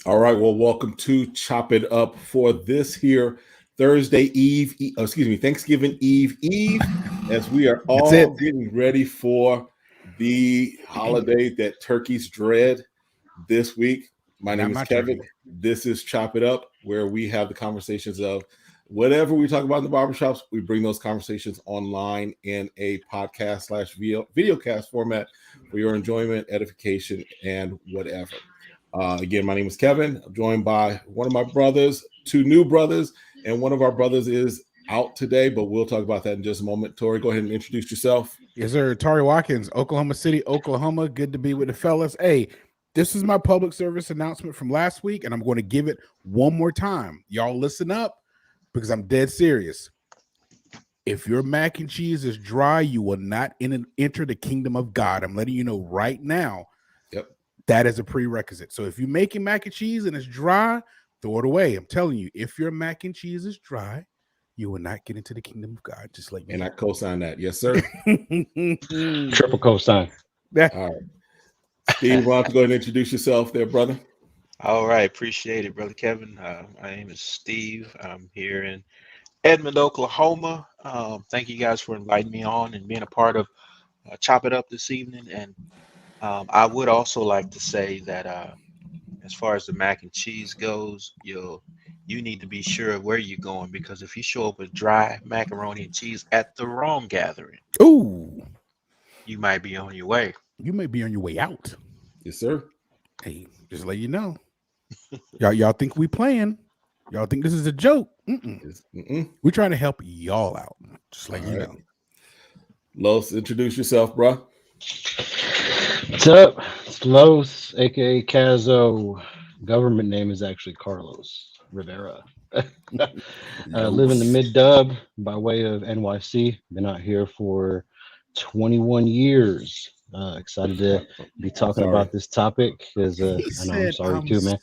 All right, well, welcome to Chop It Up for this here Thursday Thanksgiving Eve, as we are all getting ready for the holiday that turkeys dread this week. My name is Kevin. This is Chop It Up, where we have the conversations of whatever we talk about in the barbershops. We bring those conversations online in a podcast/video cast format for your enjoyment, edification, and whatever. Again, my name is Kevin. I'm joined by one of my brothers, two new brothers, and one of our brothers is out today, but we'll talk about that in just a moment. Tori, go ahead and introduce yourself. Yes, sir. Tari Watkins, Oklahoma City, Oklahoma. Good to be with the fellas. Hey, this is my public service announcement from last week, and I'm going to give it one more time. Y'all listen up, because I'm dead serious. If your mac and cheese is dry, you will not enter the kingdom of God. I'm letting you know right now. Yep. That is a prerequisite. So if you're making mac and cheese and it's dry, throw it away. I'm telling you, if your mac and cheese is dry, you will not get into the kingdom of God. Just like me. And I co-sign that. Yes, sir. Triple co-sign. All right. Steve, why don't you go ahead and introduce yourself there, brother? All right. Appreciate it, Brother Kevin. My name is Steve. I'm here in Edmond, Oklahoma. Thank you guys for inviting me on and being a part of Chop It Up this evening. And I would also like to say that as far as the mac and cheese goes, you need to be sure of where you're going, because if you show up with dry macaroni and cheese at the wrong gathering, you might be on your way. You may be on your way out. Yes, sir. Hey, just let you know. Y'all think we playing? Y'all think this is a joke? We're trying to help y'all out. Just let you know. Los, introduce yourself, bro. What's up? It's Los, aka Cazo. Government name is actually Carlos Rivera. Live in the mid-dub by way of NYC. Been out here for 21 years. Excited to be talking about this topic, because I know I'm sorry too, man.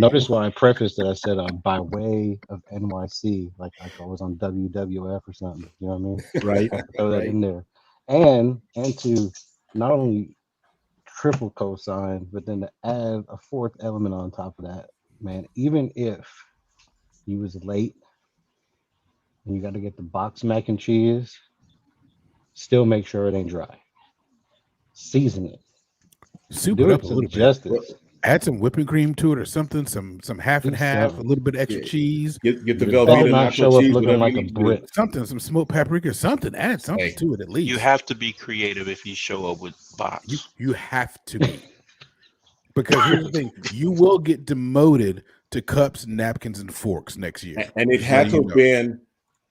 Notice why I prefaced that I said by way of NYC, like I was on WWF or something. You know what I mean? Right. Throw that in there, and to not only triple cosign, but then to add a fourth element on top of that, man. Even if you was late and you got to get the box mac and cheese, still make sure it ain't dry. Season it. Soup it up a little bit. Add some whipping cream to it or something. Some half and half. A little bit of extra cheese. Get the Velveeta not show nacho up cheese, looking like a brick. Something. Some smoked paprika or something. Add something to it at least. You have to be creative if you show up with box. You have to be. Because here's the thing: you will get demoted to cups, napkins, and forks next year. And it had to have been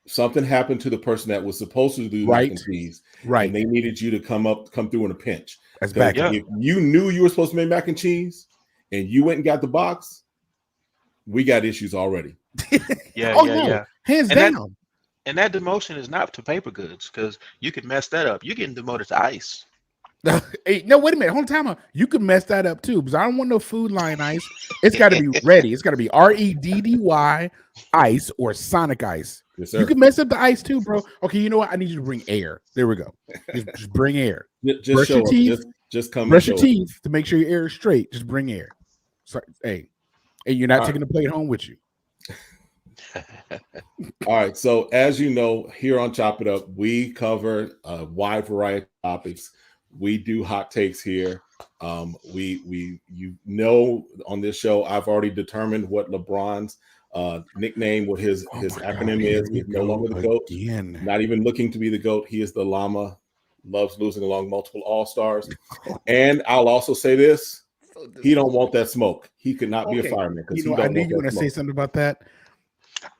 something happened to the person that was supposed to do mac and cheese. Right. And they needed you to come through in a pinch. That's back. If you knew you were supposed to make mac and cheese and you went and got the box, we got issues already. Yeah. Hands down. And that demotion is not to paper goods, because you could mess that up. You're getting demoted to ice. Hey, no, wait a minute. Hold on, you can mess that up too, because I don't want no Food Line ice. It's got to be ready. It's got to be REDDY ice or Sonic ice. Yes, sir. You can mess up the ice too, bro. Okay, you know what? I need you to bring air. There we go. Just bring air. Just brush show your teeth. Just come. Brush your teeth to make sure your air is straight. Just bring air. So, hey, and you're not taking the plate home with you. All right. So as you know, here on Chop It Up, we cover a wide variety of topics. We do hot takes here. On this show, I've already determined what LeBron's nickname, what his Oh my acronym God, here is. we He's no go longer the GOAT. again. Not even looking to be the GOAT. He is the llama. Loves losing along multiple all-stars. And I'll also say this. He don't want that smoke. He could not be a fireman because he don't I knew want you were that going to say smoke. something about that.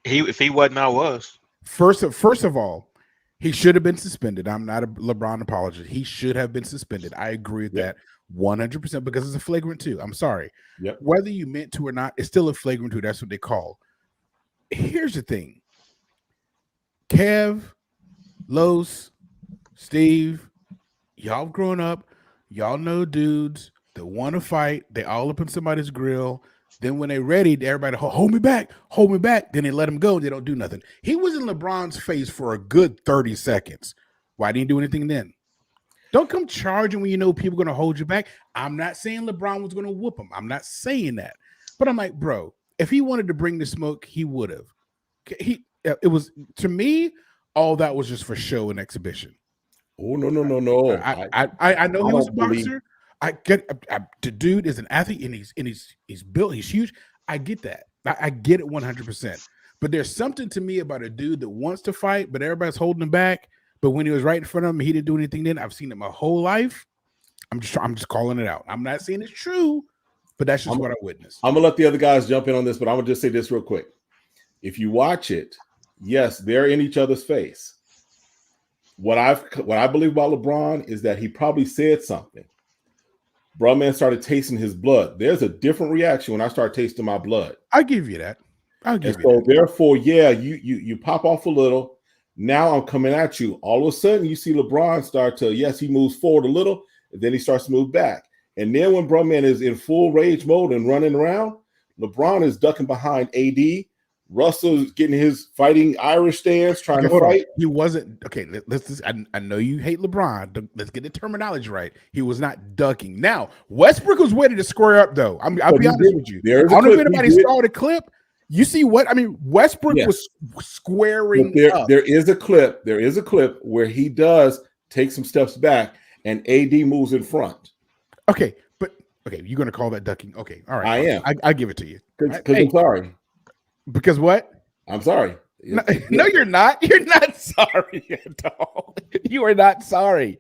If he wasn't, I was. First of all, he should have been suspended. I'm not a LeBron apologist. He should have been suspended. I agree with that 100% because it's a flagrant 2. I'm sorry. Yep. Whether you meant to or not, it's still a flagrant 2. That's what they call. Here's the thing. Kev, Los, Steve, y'all grown up. Y'all know dudes that want to fight. They all up in somebody's grill. Then when they're ready, everybody hold me back. Then they let him go. They don't do nothing. He was in LeBron's face for a good 30 seconds. Why didn't he do anything then? Don't come charging when you know people are going to hold you back. I'm not saying LeBron was going to whoop him. I'm not saying that. But I'm like, bro, if he wanted to bring the smoke, he would have. It was, to me, all that was just for show and exhibition. Oh, no. I know he was a believe- boxer. I get the dude is an athlete and he's built, he's huge. I get that. I get it 100%. But there's something to me about a dude that wants to fight, but everybody's holding him back. But when he was right in front of him, he didn't do anything then. I've seen it my whole life. I'm just calling it out. I'm not saying it's true, but that's just what I witnessed. I'm gonna let the other guys jump in on this, but I'm gonna just say this real quick. If you watch it, yes, they're in each other's face. What I believe about LeBron is that he probably said something. Bro, man started tasting his blood. There's a different reaction when I start tasting my blood. I give you that. Therefore, yeah, you pop off a little. Now I'm coming at you. All of a sudden, you see LeBron start to, yes, he moves forward a little, and then he starts to move back. And then when Brumman is in full rage mode and running around, LeBron is ducking behind AD. Russell's getting his fighting Irish stance, trying to fight. He wasn't okay. I know you hate LeBron. Let's get the terminology right. He was not ducking. Now Westbrook was ready to square up, though. I'll be honest with you. I don't know if anybody saw the clip. You see what I mean? Westbrook was squaring up. There is a clip. There is a clip where he does take some steps back, and AD moves in front. Okay, you're gonna call that ducking? Okay, all right. I am. I give it to you because I'm sorry. Because what? I'm sorry. No, you're not. You're not sorry at all. You are not sorry.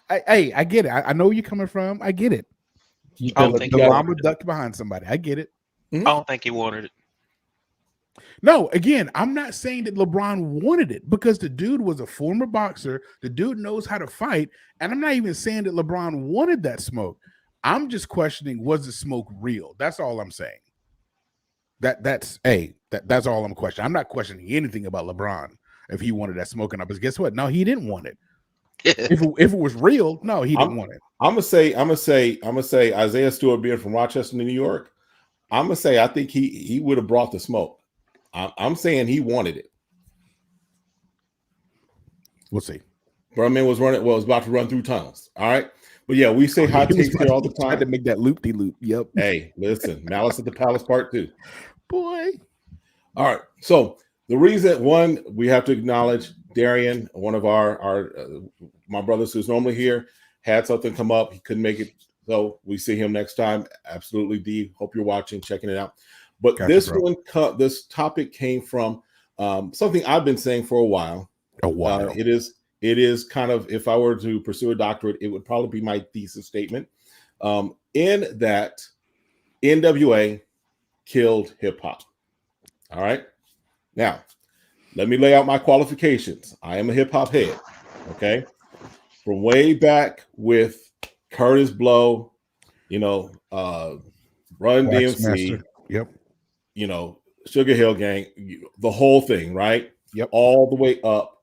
I get it. I know where you're coming from. I get it. The llama ducked behind somebody. I get it. I don't think he wanted it. No, again, I'm not saying that LeBron wanted it because the dude was a former boxer. The dude knows how to fight. And I'm not even saying that LeBron wanted that smoke. I'm just questioning, was the smoke real? That's all I'm saying. That's all I'm questioning. I'm not questioning anything about LeBron if he wanted that smoking up. Because guess what? No, he didn't want it. if it was real, no, he didn't want it. I'm gonna say Isaiah Stewart being from Rochester, New York. I'm gonna say I think he would have brought the smoke. I'm saying he wanted it. We'll see. Brumman was about to run through tunnels. All right. But yeah, we say hot takes here all the time. To make that loop-de-loop. Yep. Hey, listen, Malice at the Palace Part 2. Boy. All right. So the reason, one, we have to acknowledge Darian, one of our my brothers who's normally here, had something come up. He couldn't make it. So we see him next time. Absolutely, D. Hope you're watching, checking it out. But this topic came from something I've been saying for a while. It is kind of, if I were to pursue a doctorate, it would probably be my thesis statement. In that NWA killed hip hop. All right. Now, let me lay out my qualifications. I am a hip hop head. Okay. From way back with Curtis Blow, Run DMC. Yep. Sugar Hill Gang, the whole thing, right? Yep. All the way up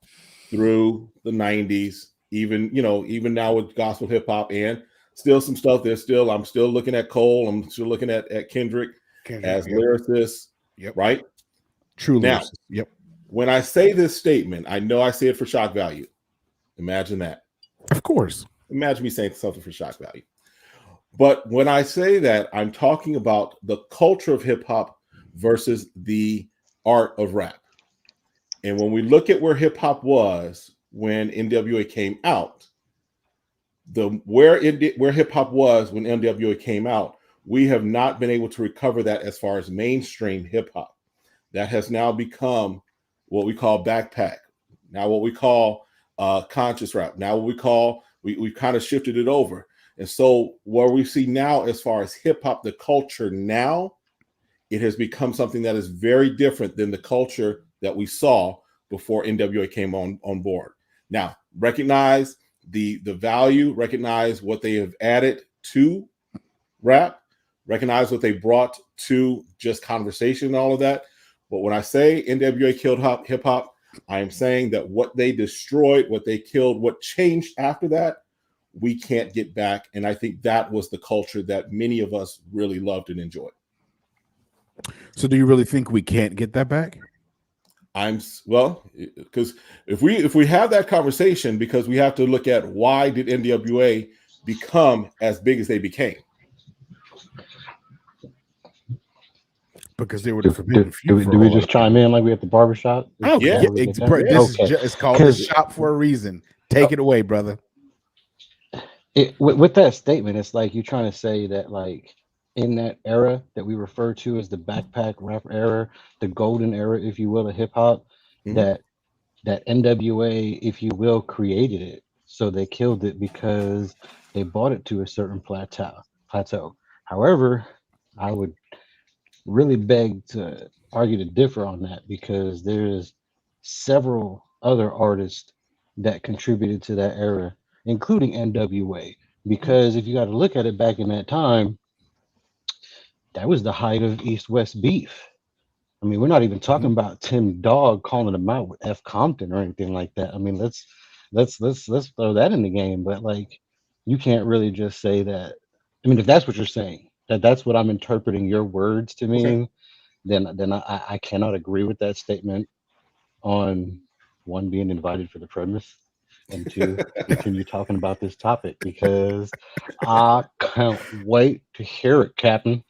through the 90s, even now with gospel hip hop, and still some stuff I'm still looking at Cole. I'm still looking at Kendrick as lyricists. Yep. Right. True. Now, lyricist. Yep. When I say this statement, I know I say it for shock value. Imagine that. Of course. Imagine me saying something for shock value. But when I say that, I'm talking about the culture of hip hop versus the art of rap. And when we look at where hip hop was when NWA came out, where hip hop was when NWA came out, we have not been able to recover that as far as mainstream hip hop. that has now become what we call backpack, now what we call conscious rap, now what we call, we kind of shifted it over. And so where we see now, as far as hip hop, the culture now, it has become something that is very different than the culture that we saw before NWA came on board. Now, recognize the value, recognize what they have added to rap, recognize what they brought to just conversation and all of that. But when I say NWA killed hip hop, I am saying that what they destroyed, what they killed, what changed after that, we can't get back. And I think that was the culture that many of us really loved and enjoyed. So do you really think we can't get that back? Because if we have that conversation, because we have to look at why did NWA become as big as they became? Because they were the forbidden few. Do we just chime in like we at the barbershop? Oh, yeah. It's called the shop for a reason. Take it away, brother. With that statement, it's like you're trying to say that, like, in that era that we refer to as the backpack rap era, the golden era, if you will, of hip hop, that NWA, if you will, created it. So they killed it because they brought it to a certain plateau. However, I would really beg to argue to differ on that, because there's several other artists that contributed to that era, including NWA. Because if you got to look at it, back in that time, that was the height of East-West beef. I mean, we're not even talking about Tim Dog calling him out with F. Compton or anything like that. I mean, let's throw that in the game. But, like, you can't really just say that. I mean, if that's what you're saying, that's what I'm interpreting your words to mean, then I cannot agree with that statement. On one, being invited for the premise, and two, continue talking about this topic, because I can't wait to hear it, Captain.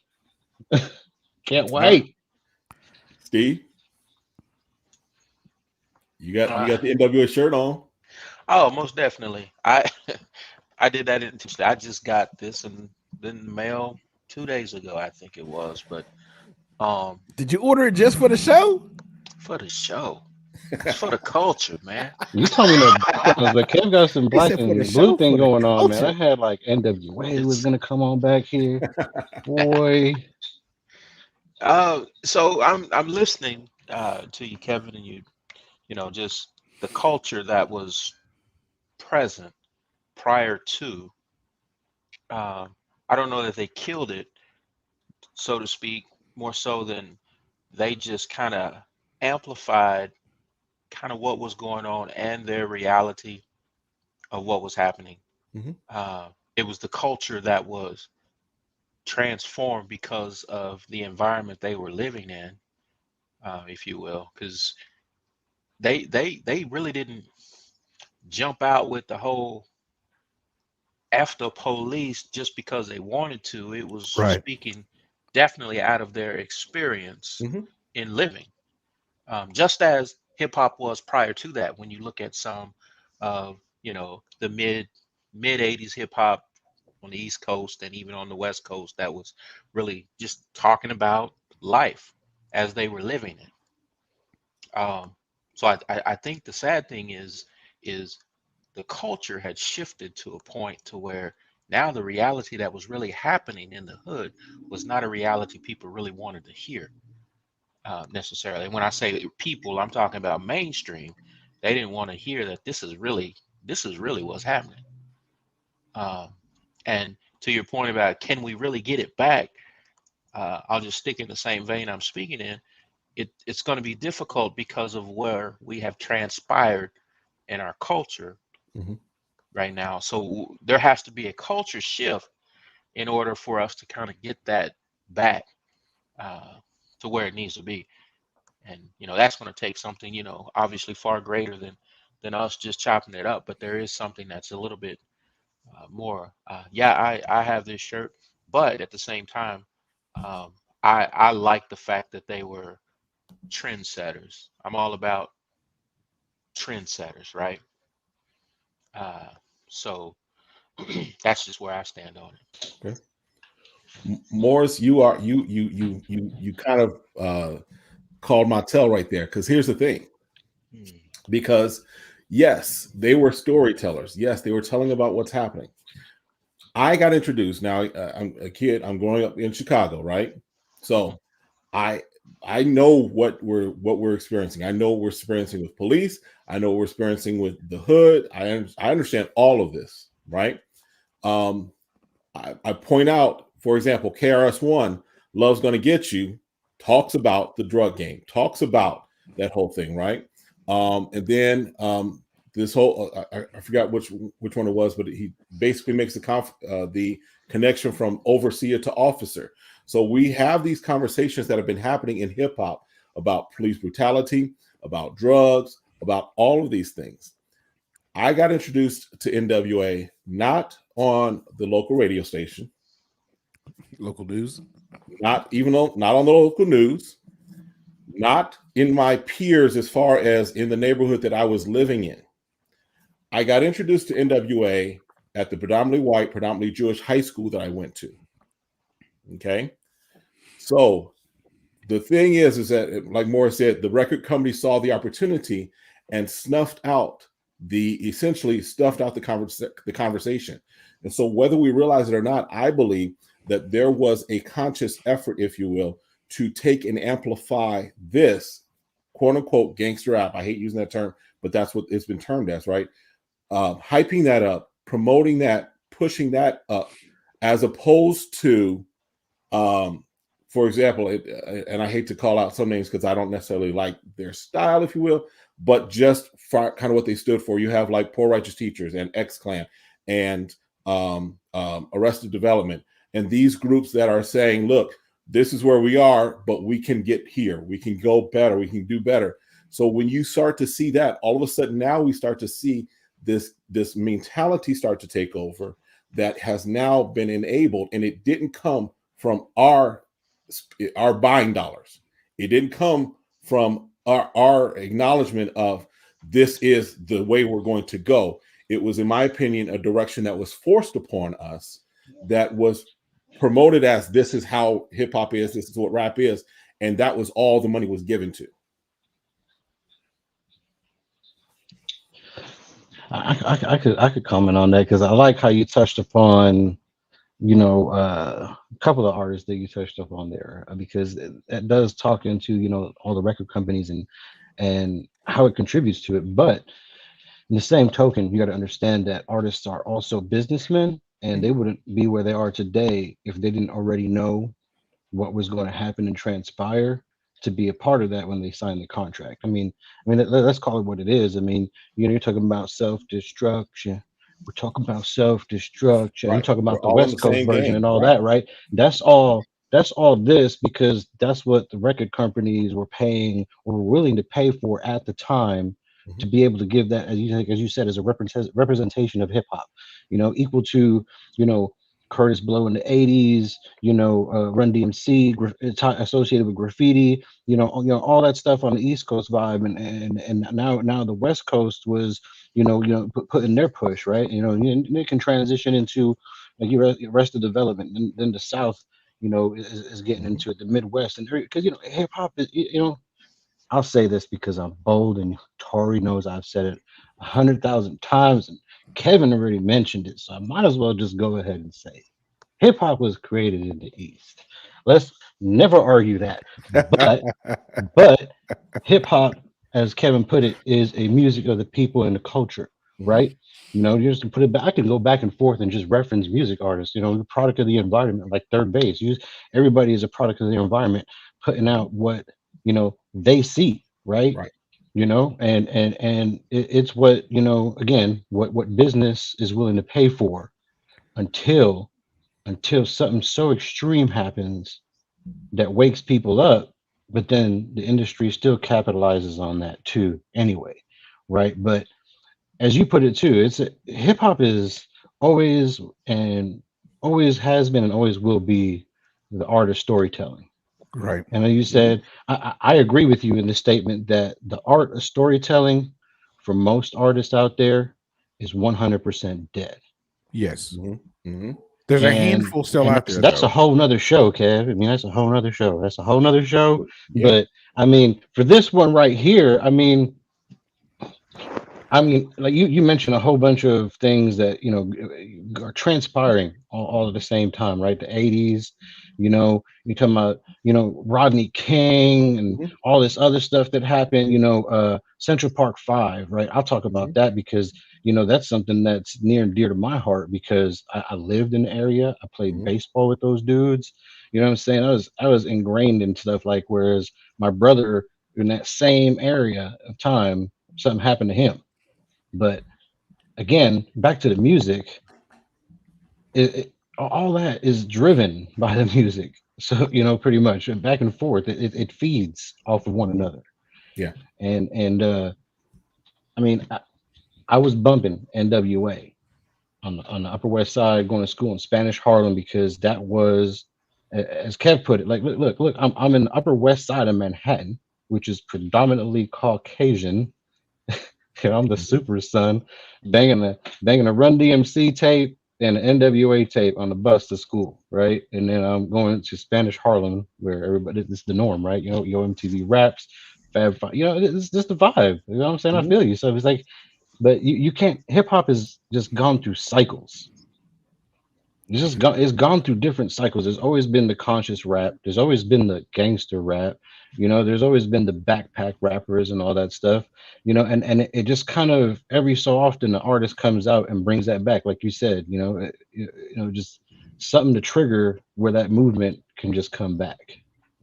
Can't wait. Steve, you got the NWA shirt on. Oh, most definitely. I did that intentionally. I just got this in the mail 2 days ago, I think it was. But did you order it just for the show? For the show. It's for the culture, man. You told me that, but Kev got some black and blue thing going on, man. I had like NWA was gonna come on back here, boy. So I'm listening to you, Kevin, and you know, just the culture that was present prior to. I don't know that they killed it, so to speak, more so than they just kind of amplified kind of what was going on and their reality of what was happening. It was the culture that was transformed because of the environment they were living in, if you will, because they really didn't jump out with the whole after police just because they wanted to. It was speaking definitely out of their experience in living, just as hip hop was prior to that. When you look at some of the mid 80s hip hop on the East Coast and even on the West Coast, that was really just talking about life as they were living it. So I think the sad thing is the culture had shifted to a point to where now the reality that was really happening in the hood was not a reality people really wanted to hear necessarily. And when I say people, I'm talking about mainstream. They didn't want to hear that this is really what's happening. And to your point about can we really get it back, I'll just stick in the same vein I'm speaking in. It's going to be difficult because of where we have transpired in our culture right now. So there has to be a culture shift in order for us to kind of get that back to where it needs to be. And that's going to take something obviously far greater than us just chopping it up. But there is something that's a little bit more. I have this shirt, but at the same time, I like the fact that they were trendsetters. I'm all about trendsetters, right? So that's just where I stand on it. Okay. Morris, you kind of called my tell right there. Because here's the thing. Hmm. Because yes, they were storytellers. Yes, they were telling about what's happening. I got introduced. Now I'm a kid. I'm growing up in Chicago, right? So I I know what we're experiencing. I know what we're experiencing with police. I know what we're experiencing with the hood. I understand all of this, right? Um, I point out, for example, KRS-One, Love's Gonna Get You, talks about the drug game, talks about that whole thing, right? And then this whole I forgot which one it was, but he basically makes the connection from overseer to officer. So we have these conversations that have been happening in hip hop about police brutality, about drugs, about all of these things. I got introduced to NWA not on the local radio station, Local news. not on the local news, not in my peers as far as in the neighborhood that I was living in. I got introduced to NWA at the predominantly white, predominantly Jewish high school that I went to. Okay. So the thing is that, like Morris said, the record company saw the opportunity and essentially stuffed out the conversation. And so whether we realize it or not, I believe that there was a conscious effort, if you will, to take and amplify this quote unquote gangster rap. I hate using that term, but that's what it's been termed as, right? Hyping that up, promoting that, pushing that up, as opposed to for example, and I hate to call out some names because I don't necessarily like their style, if you will, but just for kind of what they stood for. You have like Poor Righteous Teachers and X Clan and Arrested Development, and these groups that are saying, look, this is where we are, but we can get here. We can go better. We can do better. So when you start to see that, all of a sudden now we start to see this mentality start to take over that has now been enabled, and it didn't come from our buying dollars. It didn't come from our acknowledgement of this is the way we're going to go. It was, in my opinion, a direction that was forced upon us, that was promoted as this is how hip hop is, this is what rap is, and that was all the money was given to. I could comment on that because I like how you touched upon a couple of artists that you touched upon there, because that does talk into all the record companies and how it contributes to it. But in the same token, you got to understand that artists are also businessmen, and they wouldn't be where they are today if they didn't already know what was going to happen and transpire to be a part of that when they signed the contract. Let's call it what it is. You're talking about self-destruction. We're talking about self-destruction. You're Right. talking We're about the all in the West Coast same version game. and all Right. that, right? That's all. That's all this because that's what the record companies were paying or were willing to pay for at the time to be able to give that, as you said, as a representation of hip hop, equal to, Curtis Blow in the 80s, Run DMC, associated with graffiti, all that stuff on the East Coast vibe, and now the West Coast was, putting their push, right? And it can transition into like your Arrested Development, and then the South, is getting into it, the Midwest, and because hip hop is, I'll say this because I'm bold, and Tori knows I've said it 100,000 times, and Kevin already mentioned it, so I might as well just go ahead and say it. Hip hop was created in the East. Let's never argue that. But hip hop, as Kevin put it, is a music of the people and the culture, right? You just put it back. I can go back and forth and just reference music artists. The product of the environment, like Third Base. Everybody is a product of the environment, putting out what they see, right? Right. And it's what again, what business is willing to pay for until something so extreme happens that wakes people up, but then the industry still capitalizes on that too anyway, right? But as you put it too, hip hop is always and always has been and always will be the art of storytelling. Right. And as you said, I agree with you in the statement that the art of storytelling for most artists out there is 100% dead. Yes. Mm-hmm. Mm-hmm. There's a And handful still out there, that's a though. whole nother show, Kev. I mean, that's a whole nother show. That's a whole nother show. Yeah. But I mean, for this one right here, I mean, like you mentioned a whole bunch of things that are transpiring all at the same time, right? The '80s, you're talking about Rodney King and Mhm. all this other stuff that happened. Central Park 5, right? I'll talk about that because that's something that's near and dear to my heart because I lived in the area. I played Mhm. baseball with those dudes. You know what I'm saying? I was ingrained in stuff like whereas my brother in that same area of time, something happened to him. But again, back to the music, all that is driven by the music. So pretty much and back and forth, it feeds off of one another. Yeah. And I mean, I was bumping NWA on the Upper West Side, going to school in Spanish Harlem because that was, as Kev put it, like look, I'm in the Upper West Side of Manhattan, which is predominantly Caucasian. I'm the Mhm. super son, banging a Run DMC tape and an NWA tape on the bus to school, right? And then I'm going to Spanish Harlem, where everybody it's the norm, right? Yo MTV raps, Fab Five, it's just the vibe. You know what I'm saying? I Mhm. feel you. So it's like, but you can't. Hip hop has just gone through cycles. It's gone through different cycles. There's always been the conscious rap. There's always been the gangster rap. There's always been the backpack rappers and all that stuff. And it just kind of every so often the artist comes out and brings that back, like you said. Just something to trigger where that movement can just come back.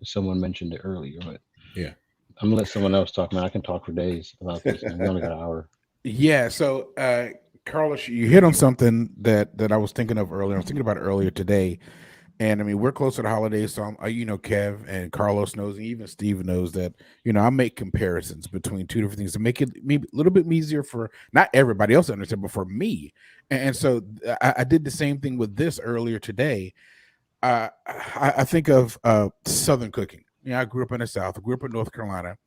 Someone mentioned it earlier, but Yeah. I'm gonna let someone else talk, man. I can talk for days about this, man. We only got an hour. Yeah. So, Carlos, you hit on something that I was thinking of earlier. I was thinking about it earlier today. And I mean, we're close to the holidays, so Kev and Carlos knows, and even Steve knows that I make comparisons between two different things to make it maybe a little bit easier for not everybody else to understand, but for me. And so I did the same thing with this earlier today. I think of Southern cooking. I grew up in the South. I grew up in North Carolina.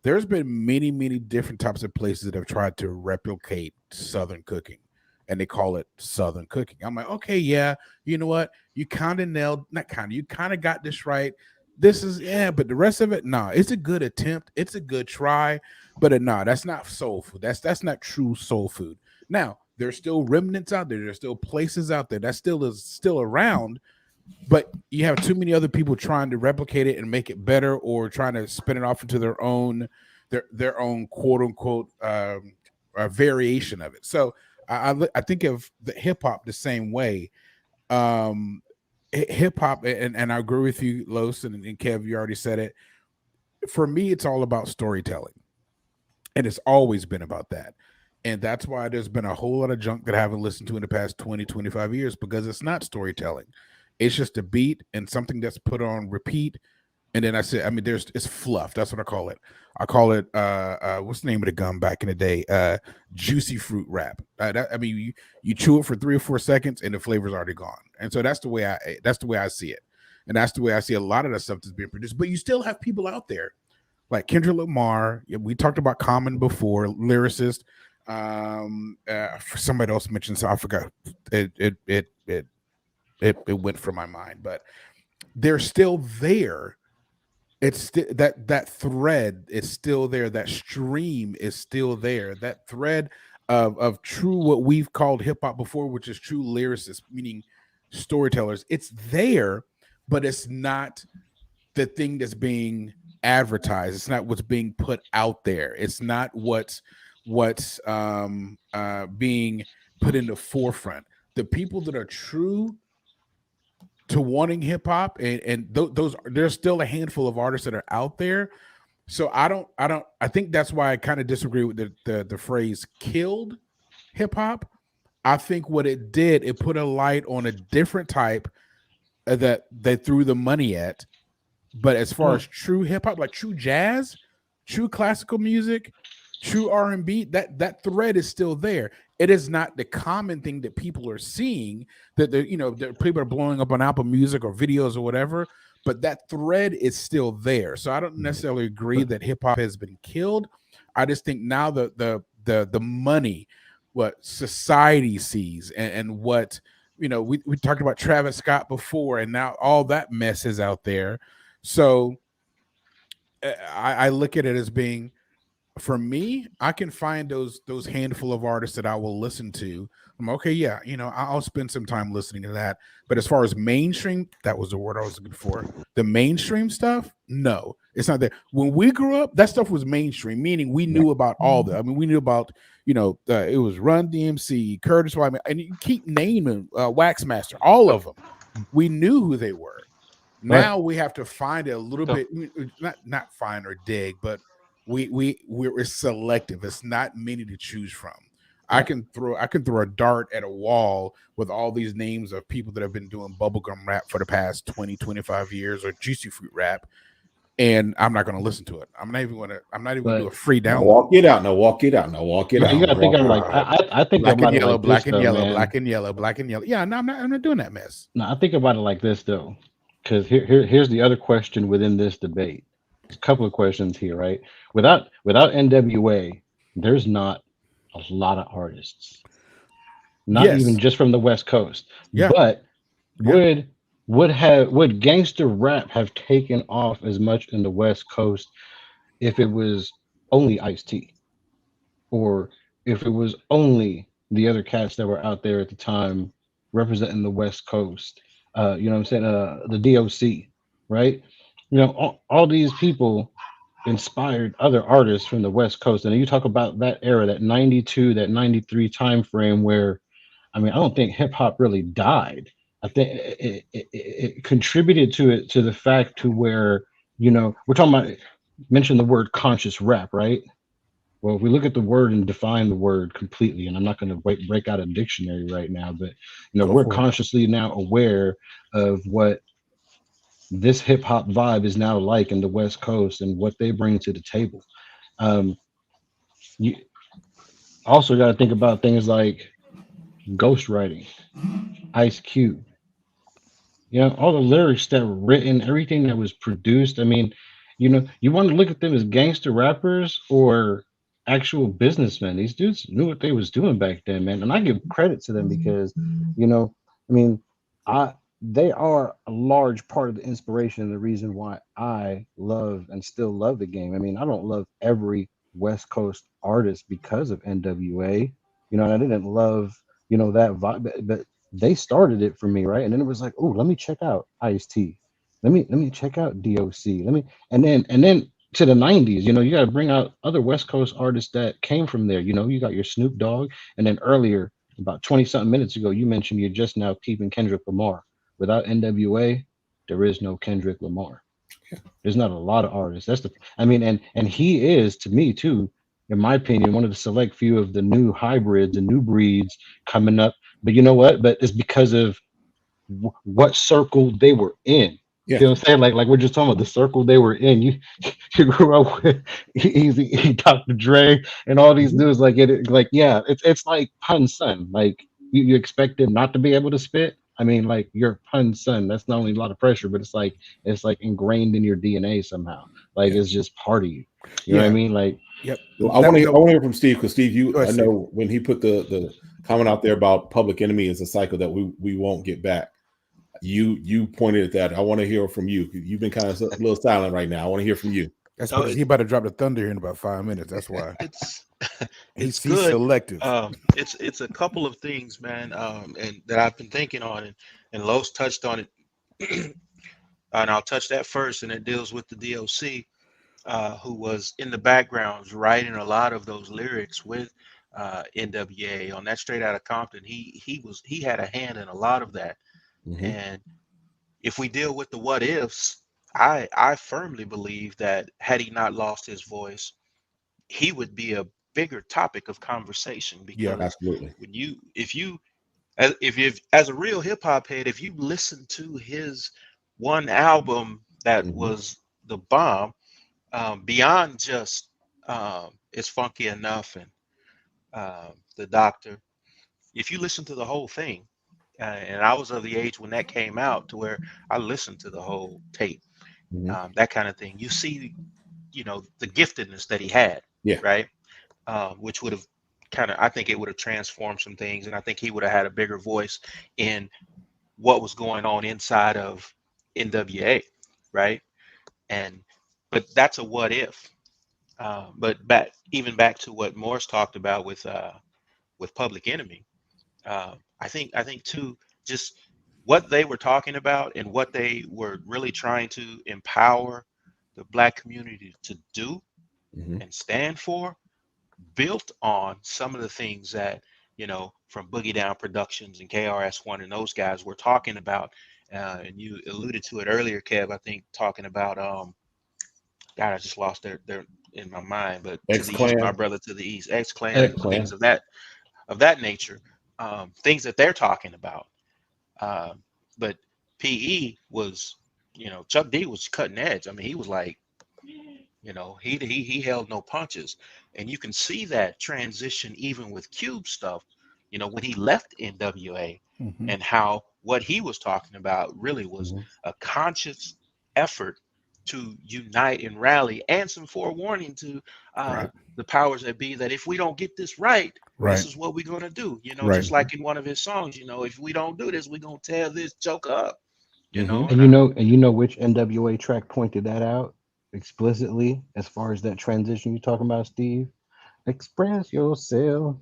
There's been many, many different types of places that have tried to replicate Southern cooking, and they call it Southern cooking. I'm like, okay, yeah, you know what? You kind of nailed, not kind of, you kind of got this right. This is, yeah, but the rest of it, nah, it's a good attempt. It's a good try, but nah, that's not soul food. That's not true soul food. Now, there's still remnants out there. There's still places out there that still is still around, but you have too many other people trying to replicate it and make it better, or trying to spin it off into their own quote unquote variation of it. So I think of the hip hop the same way. Um, Hip hop, and I agree with you, Los, and Kev. You already said it. For me, it's all about storytelling, and it's always been about that. And that's why there's been a whole lot of junk that I haven't listened to in the past 20, 25 years, because it's not storytelling. It's just a beat and something that's put on repeat. And then it's fluff. That's what I call it. I call it what's the name of the gum back in the day? Juicy fruit wrap. You chew it for 3 or 4 seconds and the flavor's already gone. And so that's the way I see it. And that's the way I see a lot of the stuff that's being produced. But you still have people out there like Kendrick Lamar. We talked about Common before, lyricist. Somebody else mentioned, so I forgot. It went from my mind, but they're still there. It's that thread is still there. That stream is still there. That thread of true, what we've called hip hop before, which is true lyricists, meaning storytellers. It's there, but it's not the thing that's being advertised. It's not what's being put out there. It's not what's being put in the forefront. The people that are true to wanting hip hop, and those, there's still a handful of artists that are out there. So I think that's why I kind of disagree with the phrase killed hip hop. I think what it did, it put a light on a different type that they threw the money at. But as far as true hip hop, like true jazz, true classical music, true R&B, that thread is still there. It is not the common thing that people are seeing, that that people are blowing up on Apple Music or videos or whatever, but that thread is still there. So I don't necessarily agree that hip hop has been killed. I just think now the money, what society sees, and what we talked about Travis Scott before, and now all that mess is out there. So I look at it as being, for me, I can find those handful of artists that I will listen to. I'm okay, yeah, I'll spend some time listening to that. But as far as mainstream, that was the word I was looking for. The mainstream stuff, no, it's not there. When we grew up, that stuff was mainstream, meaning we knew about all that. I mean, we knew about it was Run DMC, Curtis Wyman, and you keep naming Waxmaster, all of them. We knew who they were. Now we have to find it a little bit, not find or dig, but we're selective. It's not many to choose from. I can throw a dart at a wall with all these names of people that have been doing bubblegum rap for the past 20, 25 years, or juicy fruit rap, and I'm not going to listen to it. I'm not even going to do a free download. Walk it out. Walk it out. You got to think I think black about and yellow, it like black this, and though, yellow, man. black and yellow, black and yellow. Yeah, no, I'm not doing that mess. No, I think about it like this, though, because here's the other question within this debate. There's a couple of questions here, right? Without NWA, there's not a lot of artists, not even just from the West Coast. Yeah. But would gangster rap have taken off as much in the West Coast if it was only Ice-T, or if it was only the other cats that were out there at the time representing the West Coast? You know what I'm saying? The DOC, right? All these people inspired other artists from the West Coast. And you talk about that era, that 92, that 93 time frame where, I mean, I don't think hip hop really died. I think it contributed to the fact to where, we're talking about, mention the word conscious rap, right? Well, if we look at the word and define the word completely, and I'm not going to break out a dictionary right now, but we're consciously now aware of what this hip hop vibe is now like in the West Coast and what they bring to the table. You also got to think about things like ghostwriting, Ice Cube, all the lyrics that were written, everything that was produced. I mean, you want to look at them as gangster rappers or actual businessmen. These dudes knew what they was doing back then, man. And I give credit to them because, I mean, they are a large part of the inspiration and the reason why I love and still love the game. I mean, I don't love every West Coast artist because of NWA, and I didn't love, that vibe, but they started it for me, right? And then it was like, oh, let me check out Ice-T. Let me check out DOC. And then to the 90s, you got to bring out other West Coast artists that came from there. You got your Snoop Dogg, and then earlier, about 20 something minutes ago, you mentioned you're just now peeping Kendrick Lamar. Without NWA, there is no Kendrick Lamar. There's not a lot of artists. And he is, to me too, in my opinion, one of the select few of the new hybrids and new breeds coming up. But you know what? But it's because of what circle they were in. Yeah. You know what I'm saying? Like we're just talking about the circle they were in. You grew up with Easy, Dr. Dre, and all these dudes. It's like Pun's son. Like you expect him not to be able to spit. I mean, like you're Pun's son. That's not only a lot of pressure, but it's like ingrained in your DNA somehow. Like it's just part of you. You know what I mean? Like, yep. Well, I want to hear from Steve, because Steve, I know when he put the comment out there about Public Enemy is a cycle that we won't get back. You pointed at that. I want to hear from you. You've been kind of a little silent right now. I want to hear from you. That's because he about to drop the thunder here in about 5 minutes. That's why. He's good. Selective. It's a couple of things, man, and that I've been thinking on, and Los touched on it, and I'll touch that first, and it deals with the DOC, who was in the background writing a lot of those lyrics with NWA on that Straight Outta Compton. He had a hand in a lot of that. Mm-hmm. And if we deal with the what ifs, I firmly believe that had he not lost his voice, he would be a bigger topic of conversation. Because absolutely. If you as a real hip hop head, if you listen to his one album that was the bomb, beyond just It's Funky Enough and The Doctor, if you listen to the whole thing, and I was of the age when that came out to where I listened to the whole tape, that kind of thing. You see, the giftedness that he had, right? Which would have I think it would have transformed some things, and I think he would have had a bigger voice in what was going on inside of NWA, right? But that's a what if. But back to what Morris talked about with Public Enemy. I think too, just what they were talking about and what they were really trying to empower the Black community to do and stand for, built on some of the things that, from Boogie Down Productions and KRS-One and those guys were talking about. And you alluded to it earlier, Kev, I think, talking about God, I just lost their in my mind, but to the east, my brother to the east, X-Clan, things of that nature, things that they're talking about. But PE was, Chuck D was cutting edge. I mean, he was like, he held no punches, and you can see that transition even with Cube stuff. When he left NWA, and how what he was talking about really was a conscious effort to unite and rally, and some forewarning to the powers that be, that if we don't get this right, this is what we're going to do. Just like in one of his songs, if we don't do this, we're going to tear this joke up. And you know which NWA track pointed that out explicitly, as far as that transition you're talking about, Steve? Express yourself.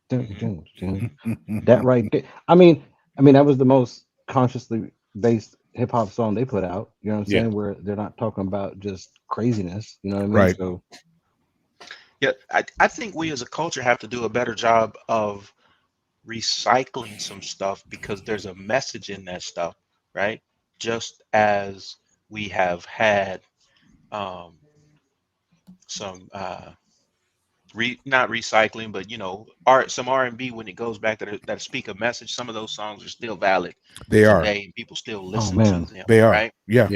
That right there. I mean, that was the most consciously based hip hop song they put out. You know what I'm saying? Where they're not talking about just craziness. You know what I mean? Right. So, yeah, I think we as a culture have to do a better job of recycling some stuff, because there's a message in that stuff, right? Just as we have had some not recycling, but some R&B, when it goes back to that speak a message, some of those songs are still valid today, and people still listen to them. They are, right? Yeah.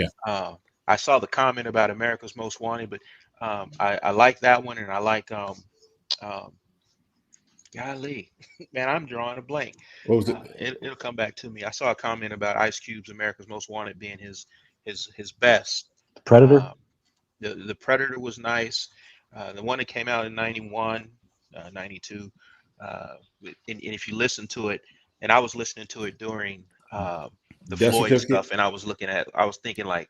I saw the comment about America's Most Wanted, but I like that one, and I like golly, man, I'm drawing a blank. What was it? It'll come back to me. I saw a comment about Ice Cube's America's Most Wanted being his best. Predator. The Predator was nice. The one that came out in 91, 92. And if you listen to it, and I was listening to it during the Floyd stuff, and I was thinking like,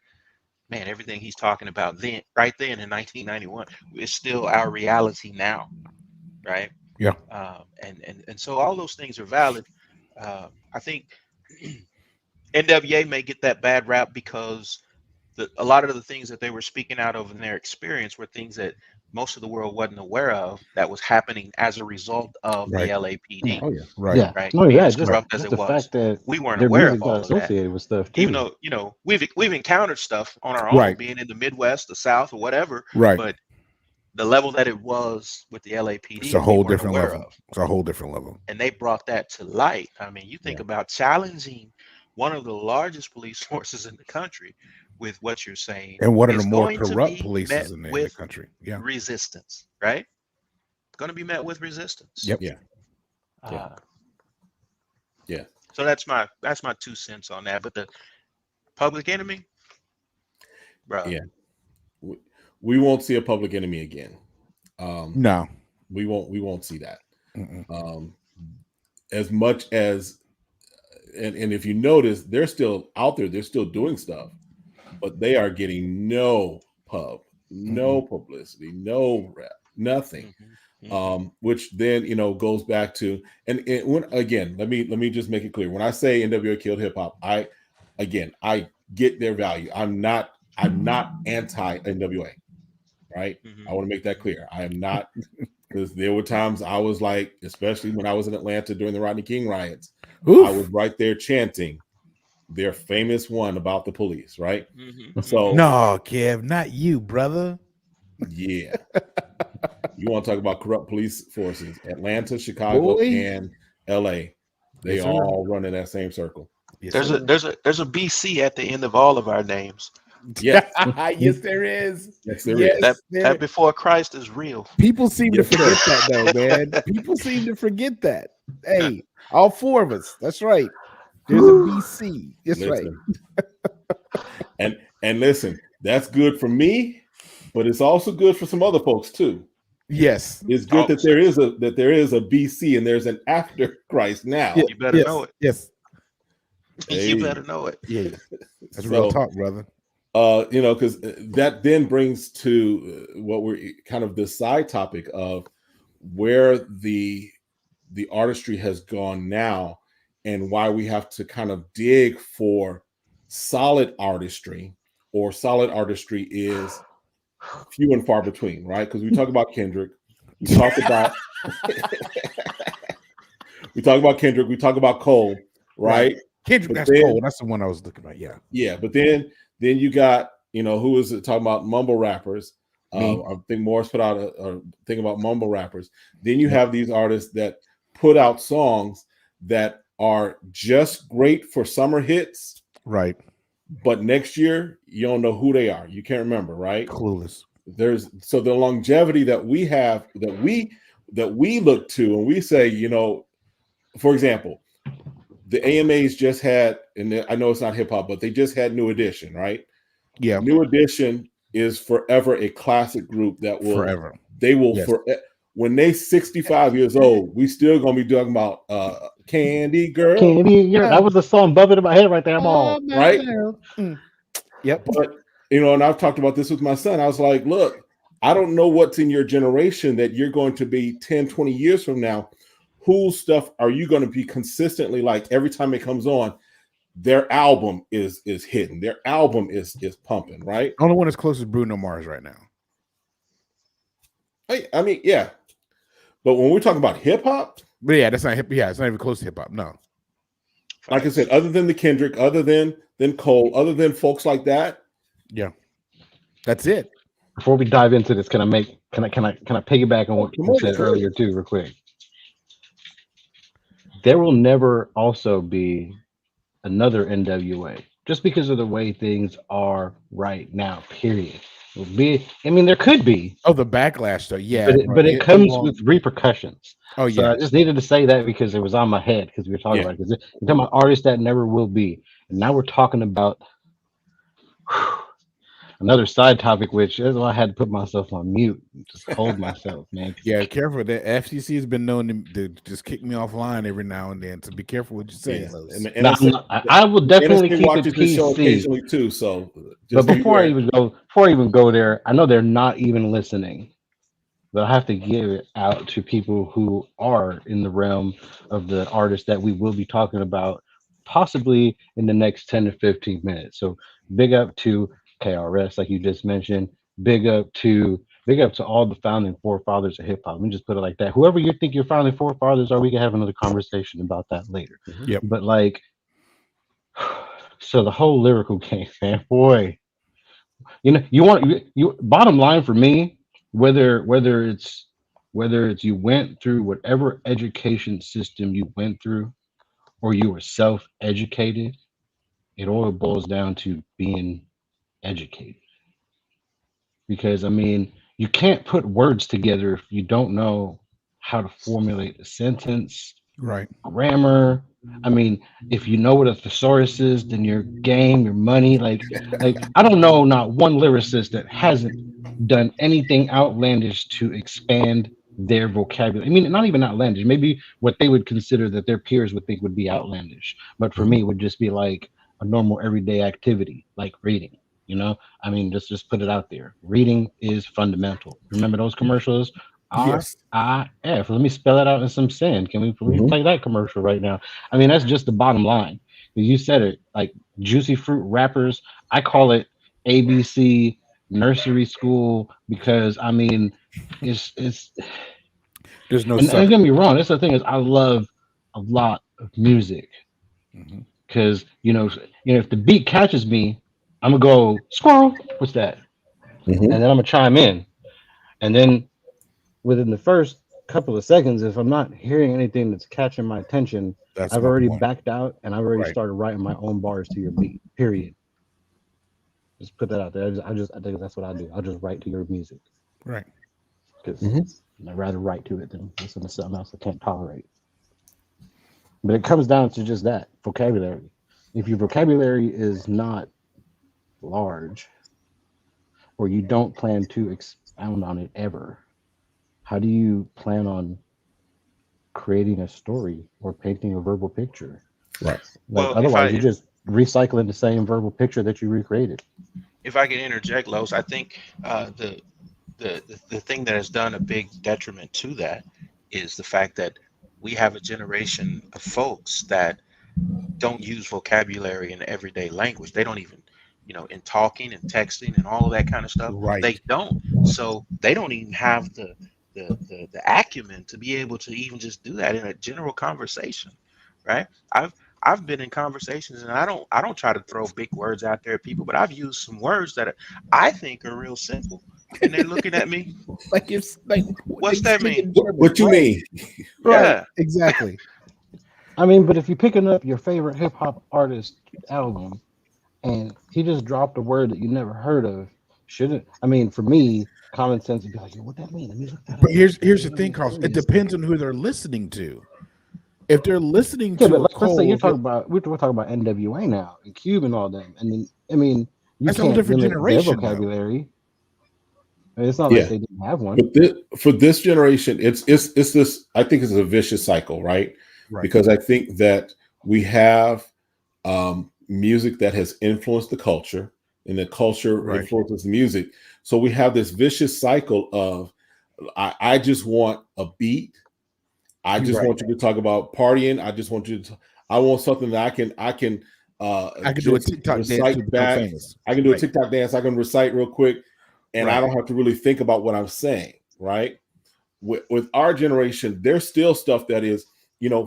man, everything he's talking about right then in 1991 is still our reality now, right? Yeah. And so all those things are valid. I think NWA may get that bad rap because a lot of the things that they were speaking out of in their experience were things that most of the world wasn't aware of, that was happening as a result of the LAPD. Oh yeah, right. Yeah. Right. No, yeah, As just corrupt as it the was, fact that we weren't their aware music of all got of that. associated with stuff too. Even though we've encountered stuff on our own, being in the Midwest, the South, or whatever. Right. But the level that it was with the LAPD, It's a whole we weren't different aware level. of. It's a whole different level. And they brought that to light. I mean, you think about challenging one of the largest police forces in the country with what you're saying, And one of the it's more going to corrupt be police met in the with country. Yeah. resistance, right? It's going to be met with resistance. Yep. Yeah. So that's my 2 cents on that. But the Public Enemy, bro. Yeah. We won't see a Public Enemy again. No, we won't see that. As much as, and if you notice, they're still out there, they're still doing stuff, but they are getting no pub, no publicity, no rep, nothing. Which then goes back to, and when again, let me just make it clear, when I say NWA killed hip hop, I get their value. I'm not anti NWA, right? I want to make that clear. I am not, because there were times I was like, especially when I was in Atlanta during the Rodney King riots, I was right there chanting their famous one about the police, right? So no, Kev, not you, brother. Yeah. You want to talk about corrupt police forces? Atlanta, Chicago, and LA. They all run in that same circle. There's a BC at the end of all of our names. Yeah. Yes, there is. Yes, there is. That before Christ is real. People seem to forget that, though, man. People seem to forget that. Hey, all four of us. That's right. There's a BC. That's right. And listen, that's good for me, but it's also good for some other folks too. Yes. It's good that there is a BC and there's an after Christ now. You better know it. Yes. You better know it. Yeah. That's real talk, brother. Because that then brings to what we're kind of the side topic of where the artistry has gone now and why we have to kind of dig for solid artistry, or solid artistry is few and far between, right? Because we talk about Kendrick, we talk about Kendrick, we talk about Cole, right? Kendrick, that's Cole. That's the one I was looking at. Yeah, but then you got, who was it talking about mumble rappers? I think Morris put out a thing about mumble rappers. Then you have these artists that put out songs that are just great for summer hits, right? But next year you don't know who they are. You can't remember, right? Clueless. So the longevity that we have, that we look to, and we say, for example, the AMAs just had, and I know it's not hip hop, but they just had New Edition, right? Yeah. New Edition is forever a classic group that will forever. They will forever. When they 65 years old, we still gonna be talking about Candy Girl. Candy Girl. That was the song bubbling in my head right there. I'm all right. Yep. But and I've talked about this with my son. I was like, look, I don't know what's in your generation that you're going to be 10, 20 years from now. Whose stuff are you going to be consistently like every time it comes on? Their album is hitting. Their album is pumping, right? Only one as close as Bruno Mars right now. I mean, yeah. But when we're talking about hip hop, but yeah, that's not hip. Yeah, it's not even close to hip hop. No. Like I said, other than the Kendrick, other than Cole, other than folks like that, yeah, that's it. Before we dive into this, can I piggyback on what you said earlier too, real quick? There will never also be another NWA just because of the way things are right now. Period. There could be. Oh, the backlash, though. Yeah, but it comes with repercussions. Oh, yeah. So I just needed to say that because it was on my head because we were talking about it. Because we're talking about artists that never will be, and now we're talking about another side topic, which is why I had to put myself on mute, just hold myself, man. Yeah, careful. The FCC has been known to just kick me offline every now and then, so be careful what you say. Yeah. And I will definitely keep it PC occasionally too. So, but before I even go there, I know they're not even listening, but I have to give it out to people who are in the realm of the artists that we will be talking about, possibly in the next 10 to 15 minutes. So, big up to KRS, like you just mentioned. Big up to all the founding forefathers of hip hop. Let me just put it like that. Whoever you think your founding forefathers are, we can have another conversation about that later. Yep. But so the whole lyrical game, man, boy. You bottom line for me, whether it's you went through whatever education system you went through, or you were self-educated, it all boils down to being educated. Because you can't put words together if you don't know how to formulate a sentence, right? Grammar. If you know what a thesaurus is, then your game, your money. Like I don't know not one lyricist that hasn't done anything outlandish to expand their vocabulary. Not even outlandish. Maybe what they would consider that their peers would think would be outlandish, but for me, it would just be like a normal everyday activity, like reading. Just put it out there. Reading is fundamental. Remember those commercials? Yes. RIF. Let me spell it out in some sand. Can we play that commercial right now? That's just the bottom line. You said it, like juicy fruit wrappers. I call it ABC nursery school because it's there's no. And don't get me wrong. That's the thing is I love a lot of music because if the beat catches me, I'm gonna go squirrel. What's that? And then I'm gonna chime in, and then within the first couple of seconds, if I'm not hearing anything that's catching my attention, I've already backed out and I've already started writing my own bars to your beat. Period. Just put that out there. I think that's what I do. I'll just write to your music. Right. Because I'd rather write to it than listen to something else I can't tolerate. But it comes down to just that vocabulary. If your vocabulary is not large, or you don't plan to expound on it ever, how do you plan on creating a story or painting a verbal picture? Right. Like Well, otherwise, you're just recycling the same verbal picture that you recreated. if I can interject, Los, I think the thing that has done a big detriment to that is the fact that we have a generation of folks that don't use vocabulary in everyday language. They don't even, in talking and texting and all of that kind of stuff, they Right. don't. So they don't even have the acumen to be able to even just do that in a general conversation, right? I've been in conversations and I don't try to throw big words out there at people, but I've used some words that I think are real simple, and they're looking at me. Like it's like What's they that speak mean? in German. What you Right. mean? Right. Yeah, Exactly. I mean, but if you're picking up your favorite hip hop artist album and he just dropped a word that you never heard of, shouldn't, I mean, for me, common sense would be like, yo, what that mean? Let me look that But up. here's the Let thing, me Carlos. It study this depends thing. on who they're listening to. If they're listening Yeah, to but a let's say you're Cole, talking about, we're talking about NWA now and Cube and all them. And then, I mean, you that's a whole can't different limit their generation, though. vocabulary. I mean, it's not like Yeah. they didn't have one. But for this generation, it's this. I think it's a vicious cycle, right? Right. Because I think that we have music that has influenced the culture, and the culture Right. influences the music. So we have this vicious cycle of I just want a beat. I just Right. want you to talk about partying. I just want you to. I want something that I can I could do a just TikTok dance to recite become back. famous. I can do a Right. TikTok dance. I can recite real quick, and I Right. don't have to really think about what I'm saying. Right. With our generation, there's still stuff that is,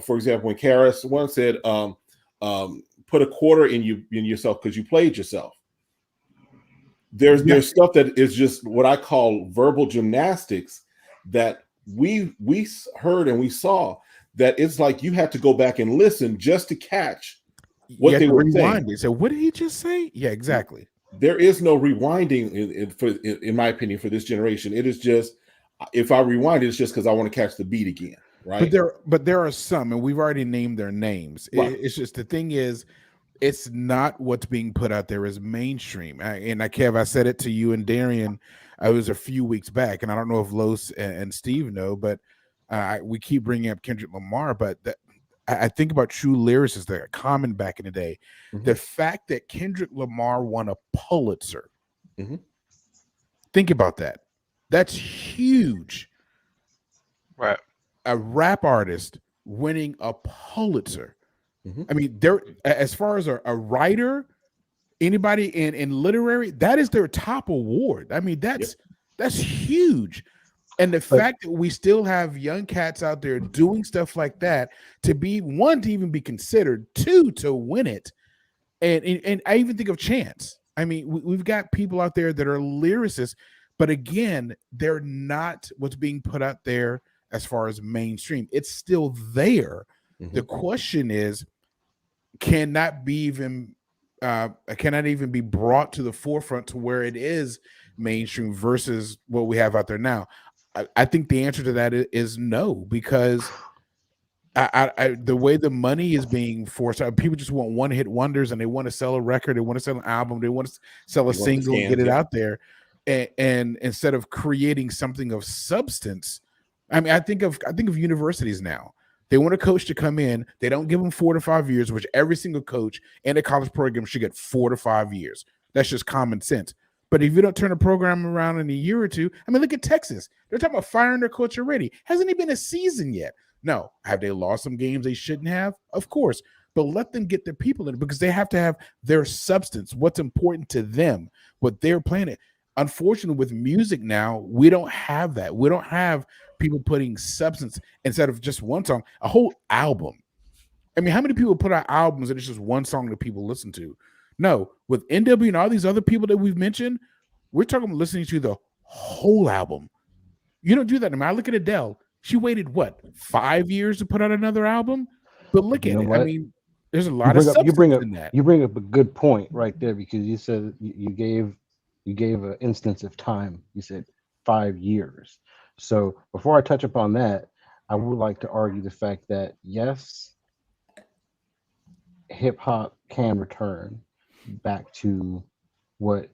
for example, when Karis once said, "Put a quarter in yourself because you played yourself." Yeah. There's stuff that is just what I call verbal gymnastics that we heard and we saw, that it's like you had to go back and listen just to catch You what have they to were saying. rewind it. So what did he just say? Yeah, exactly. There is no rewinding in my opinion for this generation. It is just, if I rewind it, it's just because I want to catch the beat again, right? But there are some, and we've already named their names. Right. It's just the thing is, it's not what's being put out there as mainstream. And Kev, I said it to you and Darian. I was a few weeks back, and I don't know if Los and Steve know, but we keep bringing up Kendrick Lamar. But I think about true lyricists that are common back in the day. Mhm. The fact that Kendrick Lamar won a Pulitzer. Mhm. Think about that. That's huge. right. A rap artist winning a Pulitzer. Mhm. I mean, they're, as far as a writer, anybody in literary, that is their top award. I mean, that's huge. And the fact that we still have young cats out there doing stuff like that, to be one, to even be considered, two, to win it, and I even think of Chance. I mean, we've got people out there that are lyricists, but again, they're not what's being put out there as far as mainstream. It's still there. Mhm. The question is, cannot even be brought to the forefront to where it is mainstream versus what we have out there now. I think the answer to that is no, because the way the money is being forced out, people just want one hit wonders, and they want to sell a record, they want to sell an album, they want to sell a They want the single and get scans, it yeah. out there, and instead of creating something of substance. I mean, I think of universities now. They want a coach to come in. They don't give them 4 to 5 years, which every single coach in a college program should get 4 to 5 years. That's just common sense. But if you don't turn a program around in a year or two, I mean, look at Texas. They're talking about firing their coach already. Hasn't even been a season yet. No. Have they lost some games they shouldn't have? Of course. But let them get their people in it, because they have to have their substance, what's important to them, what they're playing. Unfortunately, with music now, we don't have that. We don't have people putting substance instead of just one song, a whole album. I mean, how many people put out albums and it's just one song that people listen to? No, with NW and all these other people that we've mentioned, we're talking about listening to the whole album. You don't do that. I mean, I look at Adele. She waited, 5 years to put out another album? But look You at know it. what? I mean, there's a lot of substance in that. You bring up a good point right there, because you said you gave an instance of time. You said 5 years. So before I touch upon that, I would like to argue the fact that yes, hip hop can return back to what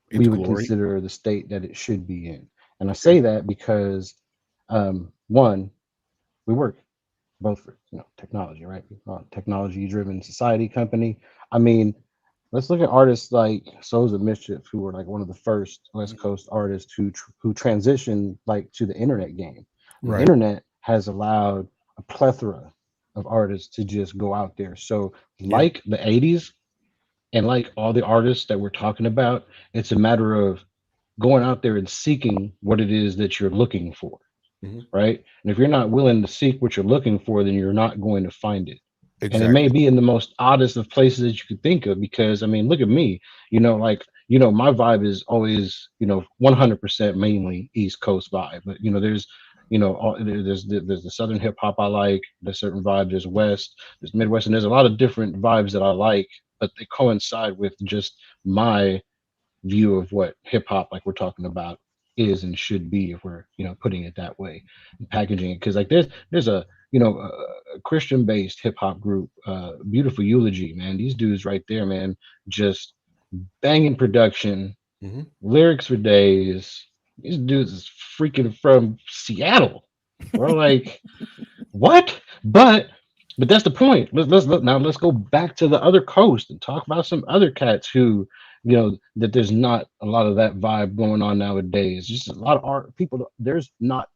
Its we would glory. consider the state that it should be in. And I say that because One, we work both for technology, right? Technology driven society company. I mean, let's look at artists like Souls of Mischief, who were like one of the first West Coast artists who transitioned like to the internet game. The Right. internet has allowed a plethora of artists to just go out there. So like the 80s and like all the artists that we're talking about, it's a matter of going out there and seeking what it is that you're looking for, Mhm. right? And if you're not willing to seek what you're looking for, then you're not going to find it. And it may Exactly. be in the most oddest of places that you could think of, because I mean, look at me, my vibe is always, 100% mainly East Coast vibe, but there's, there's the Southern hip hop I like, there's certain vibe, there's West, there's Midwest, and there's a lot of different vibes that I like, but they coincide with just my view of what hip hop, like we're talking about, is and should be, if we're putting it that way and packaging it. Because like there's a a Christian based hip hop group, Beautiful Eulogy, man. These dudes right there, man, just banging production, Mhm. lyrics for days. These dudes is freaking from Seattle. We're like, what? But that's the point. Let's go back to the other coast and talk about some other cats who, that there's not a lot of that vibe going on nowadays. Just a lot of art people. There's not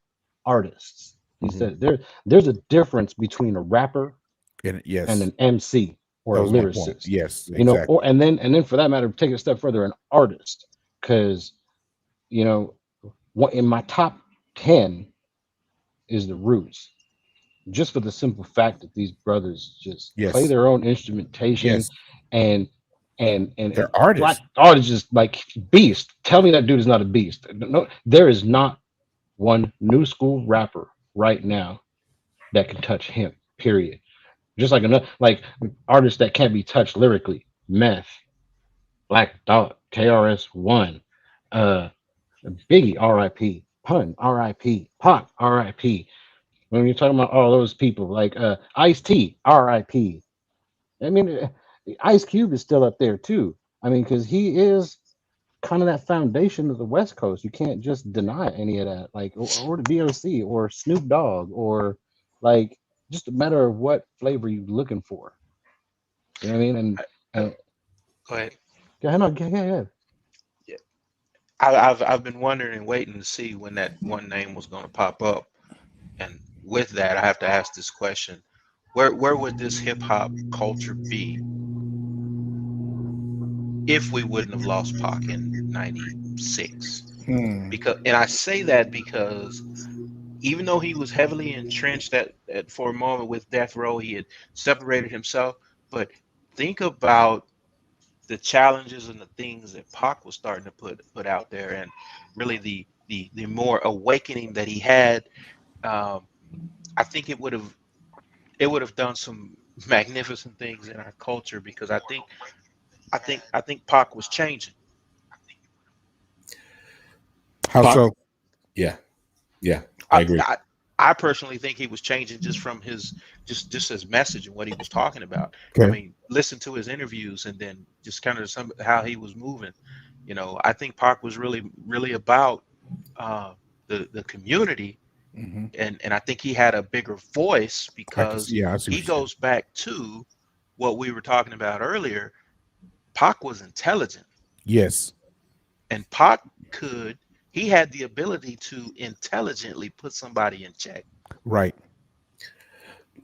artists. He Mhm. said there's a difference between a rapper And and yes, an MC or that a was my point. lyricist. Yes, Or exactly. and then for that matter, take it a step further, an artist. Because you know, what in my top 10 is the Roots, just for the simple fact that these brothers just play Yes, their own instrumentation, yes. and and They're black artists. artists just like beast. Tell me that dude is not a beast. No, there is not one new school rapper right now that can touch him. Period. Just like another like artists that can't be touched lyrically. Meth, Black Dot, KRS-One, uh, Biggie, R.I.P. Pun, R.I.P. Pac, R.I.P. When you're talking about all those people, like Ice T, R.I.P. I mean, Ice Cube is still up there too. I mean, because he is kind of that foundation of the West Coast. You can't just deny any of that. Like, or the DOC, or Snoop Dogg, or like just a matter of what flavor you're looking for. You know what I mean? And I, and go ahead. yeah, no, yeah. Yeah. I've been wondering and waiting to see when that one name was going to pop up, and with that, I have to ask this question: Where would this hip hop culture be if we wouldn't have lost Pac in '96? Hmm. And I say that because even though he was heavily entrenched at for a moment with Death Row, he had separated himself. But think about the challenges and the things that Pac was starting to put out there, and really the more awakening that he had. Um, I think it would have done some magnificent things in our culture, because I think Pac was changing. How Pac, so? yeah, yeah, I I, agree. I I personally think he was changing just from just his message and what he was talking about. I Okay. mean, listen to his interviews and then just kind of some how he was moving. I think Pac was really about uh, the community, Hmm. and I think he had a bigger voice I can see. because Yeah, I see what he you're saying. goes back to what we were talking about earlier. Pac was intelligent, Yes. and Pac could he had the ability to intelligently put somebody in check. Right.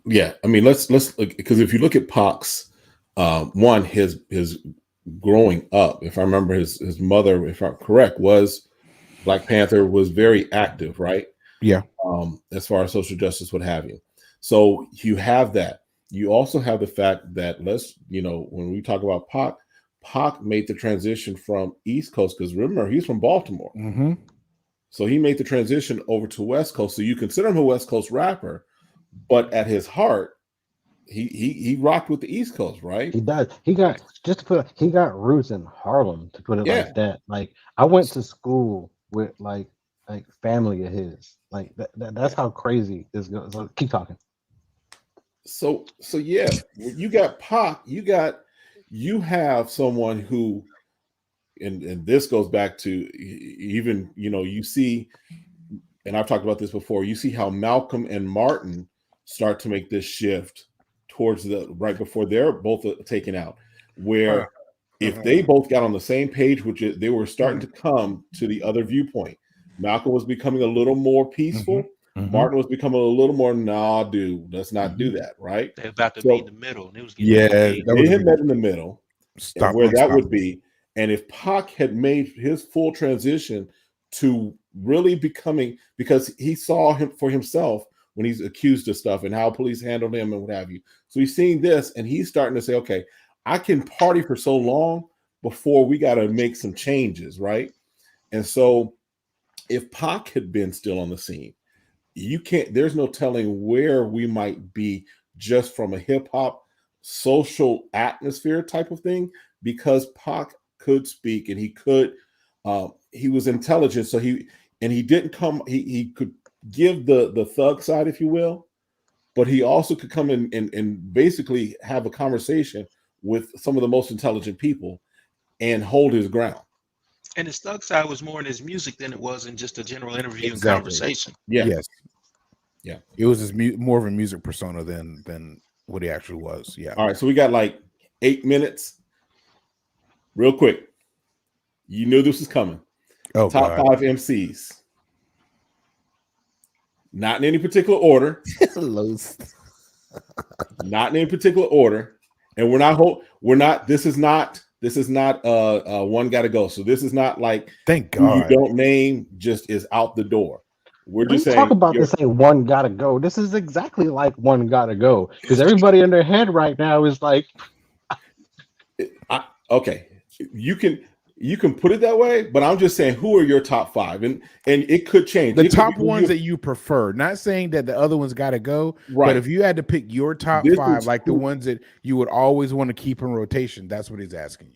Yeah, I mean, let's because if you look at Pac's one, his growing up, if I remember, his mother, if I'm correct, was Black Panther, was very active, right? Yeah. As far as social justice, what have you. So you have that. You also have the fact that when we talk about Pac made the transition from East Coast, because remember, he's from Baltimore. Hmm. So he made the transition over to West Coast. So you consider him a West Coast rapper, but at his heart, he rocked with the East Coast, right? He does. He got just to put. He got roots in Harlem, to put it Yeah. like that. Like I went to school with like family of his. Like that's Yeah. how crazy this goes. So keep talking. So yeah, when you got Pac, you have someone who, and this goes back to even you see and I've talked about this before, you see how Malcolm and Martin start to make this shift towards the right before they're both taken out, where if they both got on the same page, which is, they were starting to come to the other viewpoint. Malcolm was becoming a little more peaceful. Martin was becoming a little more, nah, dude, let's not do that, right? They're about to meet in the middle, and it was getting they had met in the middle, Stop where that would be. And if Pac had made his full transition to really becoming, because he saw him for himself when he's accused of stuff and how police handled him and what have you. So he's seeing this and he's starting to say, okay, I can party for so long before we got to make some changes, right? And so if Pac had been still on the scene, there's no telling where we might be just from a hip hop social atmosphere type of thing, because Pac could speak and he was intelligent. So he could give the thug side, if you will, but he also could come in and basically have a conversation with some of the most intelligent people and hold his ground. And his thug side was more in his music than it was in just a general interview and conversation. Yeah. Yes. Yeah. It was more of a music persona than what he actually was. Yeah. All right. So we got like 8 minutes. Real quick. You knew this was coming. Oh, Top God. 5 MCs. Not in any particular order. Not in any particular order. And this is not one gotta go. So this is not like, thank who you God, don't name just is out the door. We're just saying, talk about this ain't one gotta go. This is exactly like one gotta go, because everybody in their head right now is like, okay, you can put it that way, but I'm just saying, who are your top 5? And it could change. The top ones that you prefer. Not saying that the other ones got to go, right? But if you had to pick your top 5, like the ones that you would always want to keep in rotation, that's what he's asking you.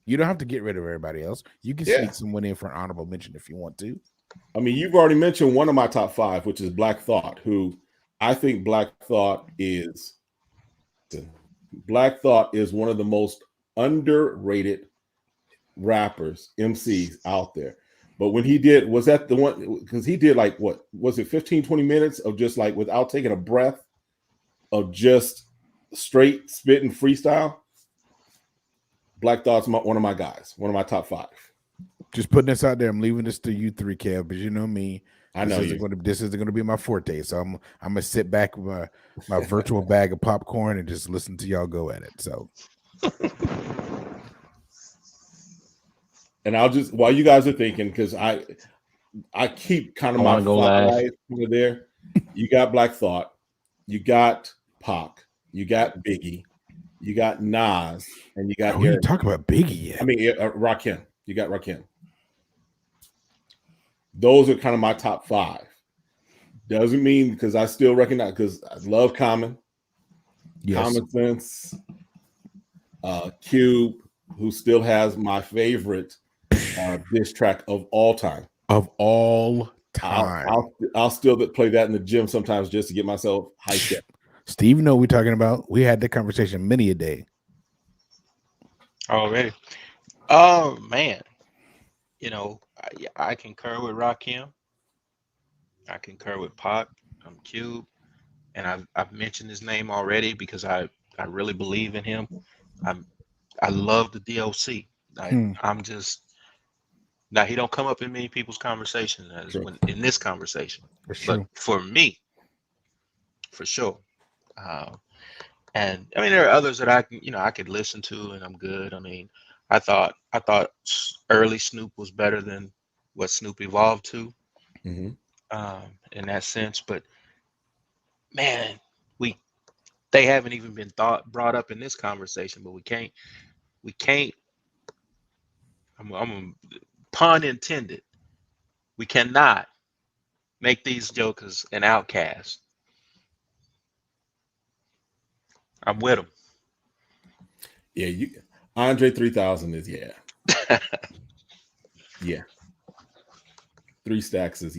You don't have to get rid of everybody else. You can sneak someone in for an honorable mention if you want to. I mean, you've already mentioned one of my top 5, which is Black Thought, who I think Black Thought is one of the most underrated rappers, MCs out there. But when he did, was that the one, because he did like, what was it, 15-20 minutes of just like without taking a breath of just straight spitting freestyle. Black Thought's one of my guys, one of my top 5. Just putting this out there, I'm leaving this to you 3, Kev, but you know me. This isn't going to be my forte, so I'm gonna sit back with my virtual bag of popcorn and just listen to y'all go at it. So, and I'll just, while you guys are thinking, because I keep kind of my 5 there. You got Black Thought, you got Pac, you got Biggie, you got Nas, and you got. We didn't talk about Biggie yet. I mean, Rakim. You got Rakim. Those are kind of my top 5. Doesn't mean, because I still recognize, because I love Common, Common Sense, Cube, who still has my favorite diss track of all time. Of all time. I'll still play that in the gym sometimes just to get myself hyped up. Steve, know what we're talking about. We had that conversation many a day. Already. Oh, man. You know, I concur with Rakim. I concur with Pac. Cube. And I've mentioned his name already because I really believe in him. I love the DLC. I'm just, now he don't come up in many people's conversation in this conversation. But for me, for sure. And I mean, there are others that I could listen to and I'm good. I mean, I thought early Snoop was better than what Snoop evolved to, in that sense. But man, they haven't even been brought up in this conversation. But we can't. I'm pun intended. We cannot make these jokers an outcast. I'm with them. Yeah, Andre 3000 is yeah. 3 Stacks is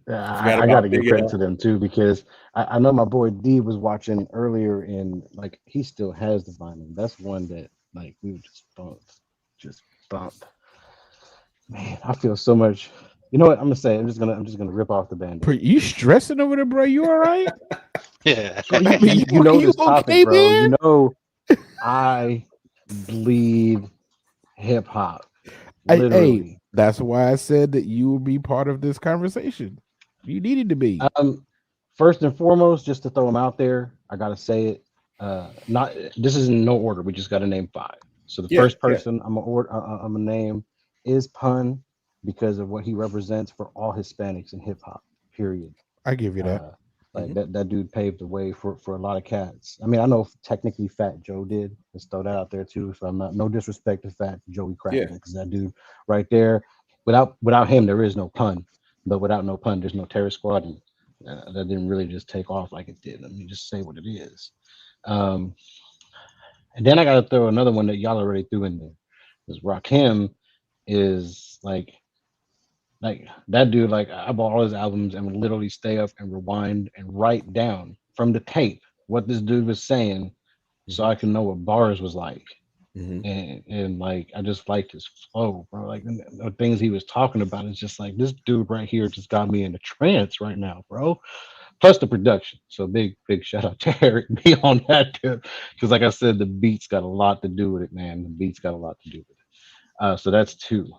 I got to give credit to them too, because I know my boy D was watching earlier, and like he still has the vinyl. That's one that like we would just bump. Man, I feel so much You know what? I'm gonna say. I'm just gonna rip off the band. You stressing over there, bro? You all right? Yeah. You know you this topic, okay, bro. man? You know I bleed hip hop. Hey, Literally. that's why I said that you will be part of this conversation. You needed to be. First and foremost, just to throw them out there, I gotta say it. Not this is in no order. We just got to name 5. So the Yeah, first person I'm gonna name is Pun because of what he represents for all Hispanics in hip hop. Period. I give you that. Uh, like that dude paved the way for a lot of cats. I mean, I know technically Fat Joe did. Let's throw that out there too. So I'm not no disrespect to Fat Joey yeah. Crackman because that dude right there. Without him, there is no Pun. But without no Pun, there's no Terror Squad. And that didn't really just take off like it did. Let me just say what it is. Um, and then I got to throw another one that y'all already threw in there. Because Rakim is like that dude. Like I bought all his albums and would literally stay up and rewind and write down from the tape what this dude was saying, so I can know what bars was like. Mm-hmm. And like I just liked his flow, bro. Like the things he was talking about is just like this dude right here just got me in a trance right now, bro. Plus the production. So big shout out to Eric B on that too. Because like I said, the beats got a lot to do with it, man. The beats got a lot to do with it. So that's 2.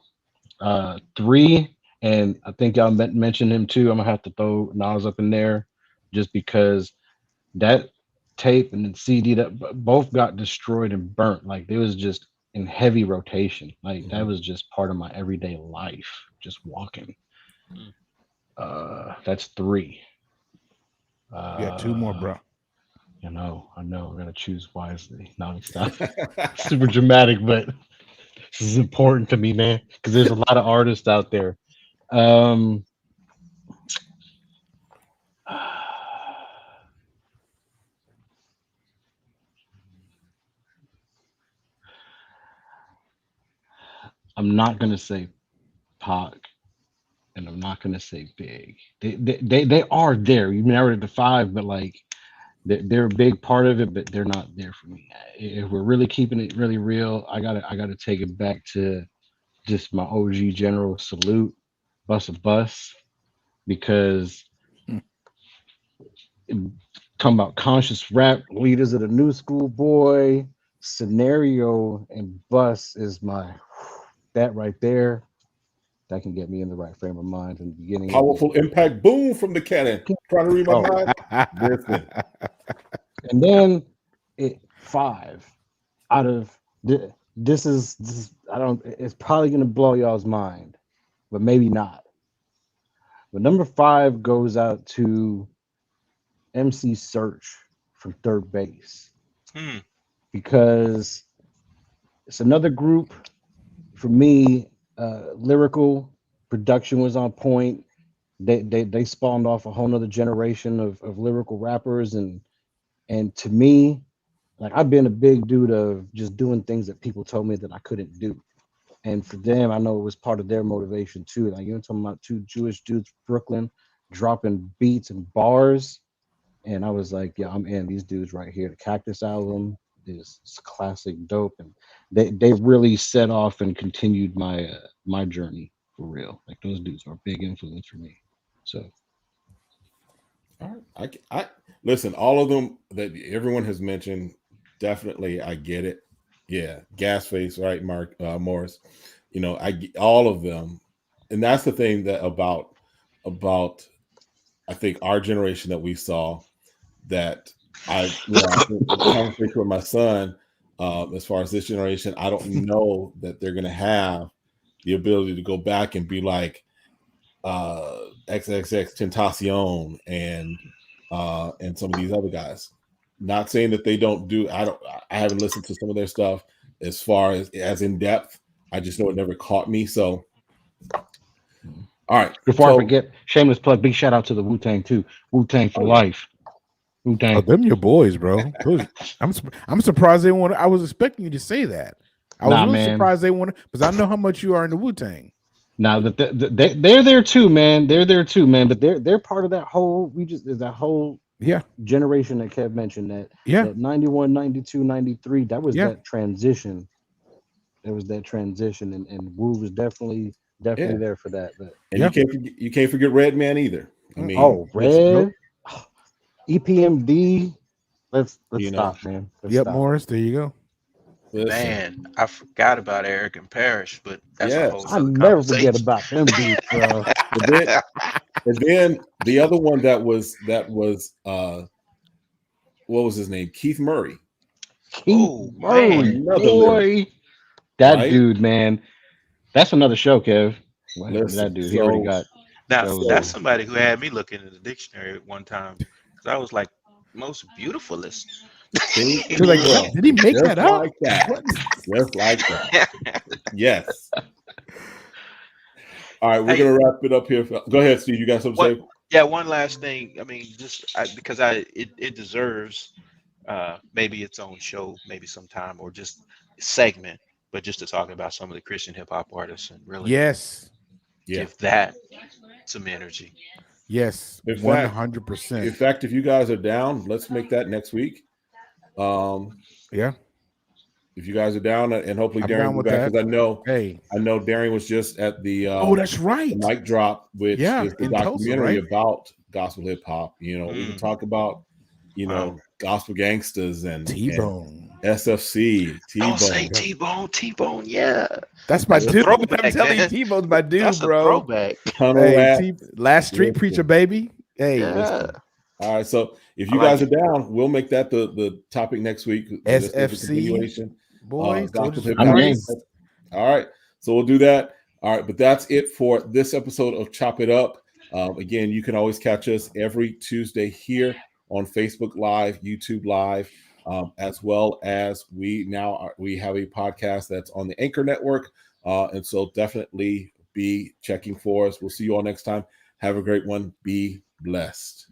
3, and I think y'all mentioned him too. I'm gonna have to throw Nas up in there just because that tape and the CD that both got destroyed and burnt. Like it was just in heavy rotation. Like that was just part of my everyday life, just walking. That's 3. You got 2 more, bro. I know. I gotta choose wisely. No, it's not super dramatic, but this is important to me, man, because there's a lot of artists out there. Um, I'm not gonna say Pac, and I'm not gonna say Big. They are there. You narrowed it to 5, but like they're a big part of it, but they're not there for me. If we're really keeping it really real, I gotta take it back to just my OG General Salute, Bus a Bus, because talking about conscious rap, leaders of the new school boy, Scenario and Bus is my that right there. That can get me in the right frame of mind in the beginning. Powerful impact, boom from the cannon. Trying to read my mind. Listen. And then 5 out of this is I don't. It's probably gonna blow y'all's mind, but maybe not. But number 5 goes out to MC Search from Third Base because it's another group for me. Lyrical production was on point. They spawned off a whole nother generation of lyrical rappers, and to me, like I've been a big dude of just doing things that people told me that I couldn't do. And for them, I know it was part of their motivation too. Like you're talking about 2 Jewish dudes from Brooklyn dropping beats and bars. And I was like, yeah, I'm in. These dudes right here. The Cactus album is classic dope. And they really set off and continued my journey for real. Like those dudes are a big influence for me. So All right. I listen, all of them that everyone has mentioned, definitely I get it. Yeah, gas face, right, Mark Morris. You know, I get all of them. And that's the thing that about I think our generation that we saw that I think the conversation with my son, as far as this generation, I don't know that they're gonna have the ability to go back and be like XXX Tentacion and some of these other guys. Not saying that they don't do. I haven't listened to some of their stuff as far as in depth. I just know it never caught me. So, all right. before I forget, shameless plug, big shout out to the Wu-Tang too. Wu-Tang for life. Wu-Tang. Oh, them your boys, bro. I'm surprised they want. I was expecting you to say that. I was really surprised they want because I know how much you are in the Wu-Tang. Now that they're there too, man. They're there too, man. But they're part of that whole. That whole generation that Kev mentioned that 91, 92, 93. That was that transition. There was that transition, and Wu was definitely definitely Yeah. there for that. But And you can't forget Red Man either. I mean, oh, Nope. Red EPMD. Let's You know. stop, man. Let's Yep, stop. Morris. There you go. listen, Man, I forgot about Eric and Parrish, but that's a yes. whole I nother never forget conversation. about them dudes, bro. And then the other one that was what was his name? Keith Murray. Keith Oh Murray, man, Another lyric, boy. That right? dude, man. That's another show, Kev. What happened to that Listen, dude? He already so got now shows. that's so somebody who had me looking in the dictionary at one time because I was like most beautifulest. see, You're like, what? well, Did he make just that up? like that. What? Just like that. Yes. All right, we're Hey, gonna wrap it up here. Go ahead, Steve. You got something what? to say? Yeah, one last thing. I mean, because it deserves maybe its own show, maybe sometime, or just segment, but just to talk about some of the Christian hip hop artists and really Yes. Yeah. give that some energy. Yes. In fact, 100%. if you guys are down, let's make that next week. Yeah. If you guys are down, and hopefully I'm Darren down will be with back, that. because Hey. I know Darren was just at the Oh, that's right. mic drop, which Yeah, is the in Tulsa, documentary right? about gospel hip hop. You know, we can talk about Wow. gospel gangsters and T-Bone. SFC, Don't say T-Bone. T-Bone, T-Bone, yeah. That's my That's a dude. I'm throwback, telling you, man. T-Bone's my dude, That's a bro. throwback. Tunnel Hey, Rat. Last Street Listen. Preacher, baby. Hey, Yeah. All right, so if I you like guys it. are down, we'll make that the topic next week. This is a SFC, continuation. boys, Gospel Soldiers hip for I'm hop. game. Christ. All right, so we'll do that. All right, but that's it for this episode of Chop It Up. Again, you can always catch us every Tuesday here on Facebook Live, YouTube Live, as well as we have a podcast that's on the Anchor Network, and so definitely be checking for us. We'll see you all next time. Have a great one. Be blessed.